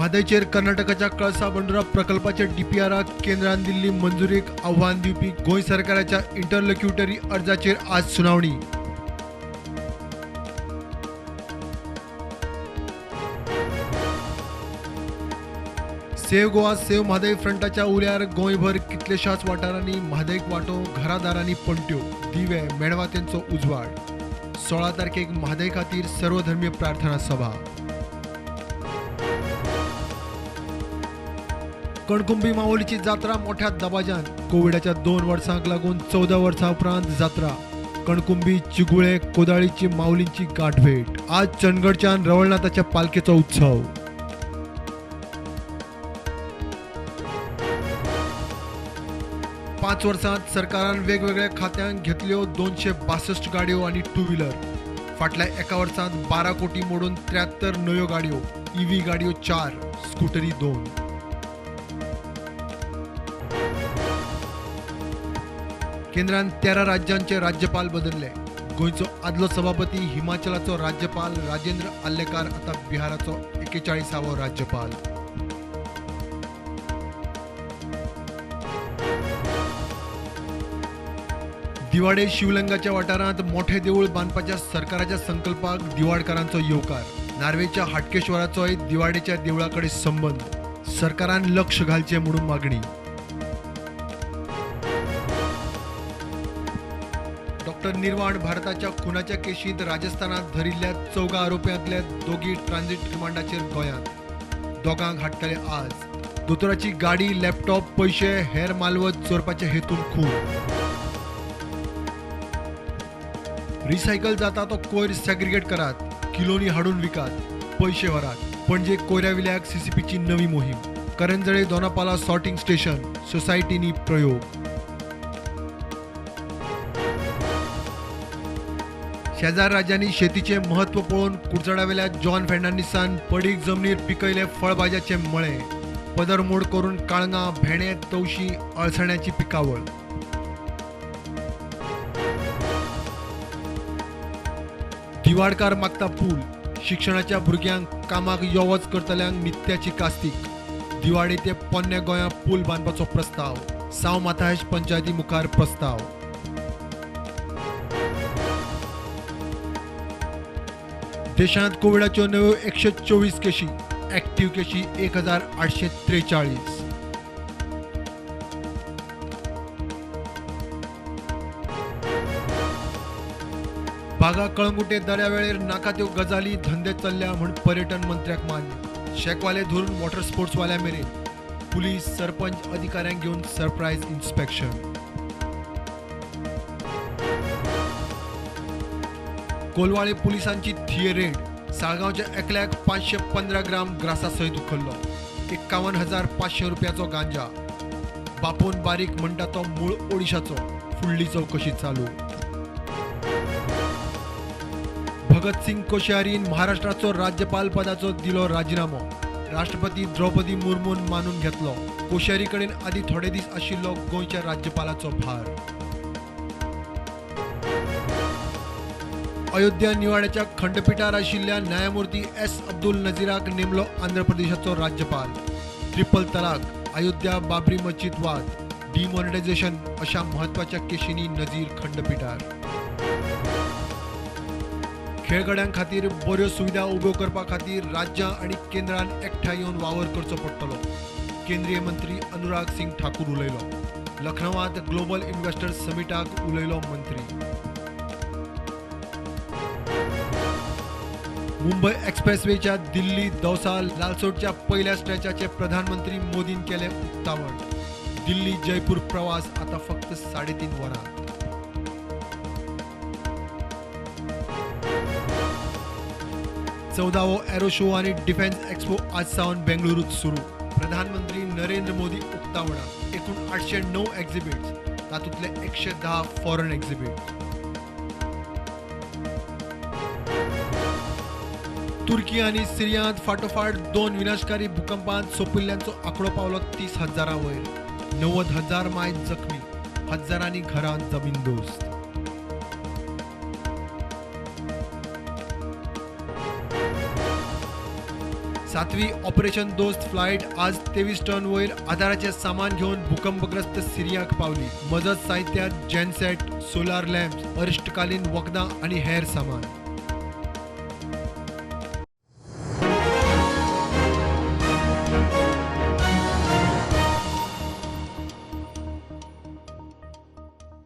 म्हादैचेर कर्नाटकाच्या कळसा बंडोरा प्रकल्पाच्या डीपीआर केंद्रान दिल्ली मंजुरीक आव्हान दिवपी गोंय सरकाराच्या इंटरलोक्युटरी अर्जाचेर आज सुनावणी. सेव्ह गोवा सेव्ह म्हादय फ्रंटाच्या उल्यार गोंयभर कितलेशाच वाठारांनी म्हादयक वांटो घरादारांनी पणट्यो दिवे मेणवात्यांचो उजवाड. 16 तारखेक म्हादय खातीर सर्वधर्मीय प्रार्थना सभा. कणकुंबी माऊलीची जात्रा मोठ्या दबाज्यान. कोविडाच्या 2 वर्सांक लागून 14 वर्सां उपरांत जात्रा. कणकुंबी चिगुळे कोदाळीची माऊलींची गाठभेट. आज चंदगडच्यान रवळनाथाच्या पालखेचो उत्सव. पाच वर्सांत सरकारान वेगवेगळ्या खात्यांक घेतल्यो 262 गाडयो आणि टू व्हीलर. फाटल्या एका वर्सांत 12 कोटी मोडून 73 नव्यो गाडयो. ईव्ही गाडयो 4, स्कूटरी 2. केंद्रान 13 राज्यांचे राज्यपाल बदलले. गोंयचो आदलो सभापती हिमाचलाचो राज्यपाल राजेंद्र आल्लेकार आता बिहाराचो 41वो राज्यपाल. दिवाडे शिवलिंगाच्या वाठारांत मोठे देऊळ बांदपाच्या सरकाराच्या संकल्पाक दिवाडकारांचो येवकार. नार्वेच्या हाटकेश्वराचोय दिवाडेच्या देवळाकडे संबंध. सरकारान लक्ष घालचे म्हणून मागणी. डॉक्टर निर्वाण भारताच्या खुनाच्या केशींत राजस्थानात धरिल्ल्या 14 आरोप्यांतले दोगी ट्रांझिट रिमांडाचेर गोंयांत. दोगांक हाडटले आज. दोतोराची गाडी, लॅपटॉप, पैसे, हेर मालवत चोरपाचे हेतून खून. रिसायकल जाता तो कोयर सॅग्रिगेट करात. किलोनी हाडून विकात. पैसे व्हरात. पणजे कोयऱ्याविल्याक सीसीपीची नवी मोहीम. करंजळे दोनापाला सॉर्टिंग स्टेशन. सोसायटीनी प्रयोग. शेजार राज्यांनी शेतीचे महत्व पळोवन कुडचड्यावेल्या जॉन फर्नांडिसान पडीक जमनीर पिकयले फळभाज्याचे मळे. पदरमोड करून काळंगां, भेंडे, तवशी, अळसण्याची पिकावळ. दिवाडकार मागता पूल. शिक्षणाच्या भुरग्यांक कामाक यो वच करतल्यांक नित्याची कास्तीक. दिवाडे ते पोन्ने गोंया पूल बांदपाचो प्रस्ताव. साव माथायश पंचायती मुखार प्रस्ताव. देशांत कोविडाच्यो नव्यो 124 केशी. ॲक्टिव्ह केशी 1843. बागा कळंगुटे दर्यावेळेर नाका त्यो गजाली धंदे चल्ल्या म्हूण पर्यटन मंत्र्याक मान्य. शेकवाले धरून वॉटर स्पोर्ट्सवाल्या मेरेन. पुलीस, सरपंच, अधिकाऱ्यांक घेवन सरप्रायज इन्स्पेक्शन. कोलवाळे पुलिसांची थिये रेड. साळगांवच्या एकल्याक 515 ग्राम ग्रासा सयत उखल्लो. 51,500 रुपयाचो गांजा. बापून बारीक म्हणटा तो मूळ ओडिशाचो. फुडली चवकशी चालू. भगतसिंग कोश्यारीन महाराष्ट्राचो राज्यपाल पदाचो दिलो राजिनामो. राष्ट्रपती द्रौपदी मुर्मून मानून घेतलो. कोश्यारी कडेन आदी थोडे दीस आशिल्लो गोंयच्या राज्यपालाचो भार. अयोध्या निवाड्याच्या खंडपीठार आशिल्ल्या न्यायमूर्ती एस. अब्दुल नझीराक नेमलो आंध्र प्रदेशाचो राज्यपाल. ट्रिपल तलाक, अयोध्या बाबरी मस्जिद वाद, डिमॉनिटायझेशन अशा महत्वाच्या केशींनी नझीर खंडपीठार. खेळगड्यां खातीर बऱ्यो सुविधा उब्यो करपा खातीर राज्यां आनी केंद्रान एकठांय येवन वावर करचो पडटलो. केंद्रीय मंत्री अनुराग सिंग ठाकूर उलयलो. लखनवांत ग्लोबल इन्व्हेस्टर्स समिटाक उलयलो मंत्री. मुंबय एक्सप्रेसवेच्या दिल्ली दौसा लालसोटच्या पहिल्या स्ट्रेचाचे प्रधानमंत्री मोदीन केले उक्तावण. दिल्ली जयपूर प्रवास आता फक्त 3.5 वरांत. चौदावो एरो शो आणि डिफेन्स एक्सपो आज सावन बेंगळुरूत सुरू. प्रधानमंत्री नरेंद्र मोदी उक्तावणा. एकूण 809 एक्झिबिट्स. तातूंतले 110 फॉरेन एक्झिबिट. तुर्की आणि सिरियांत फाटोफाट 2 विनाशकारी भूकंपांत सोपिल्ल्यांचो आंकडो पावलो 30,000 वयर. 90,000 मायज जखमी. हजारांनी घरां जमीनदोस्त. सातवी ऑपरेशन दोस्त फ्लाईट आज 23 टन वयर आधाराचे सामान घेऊन भूकंपग्रस्त सिरियाक पावली. मजत साहित्यात जेनसेट, सोलार लॅम्प्स, अरिष्टकालीन वखदां आणि हेर सामान.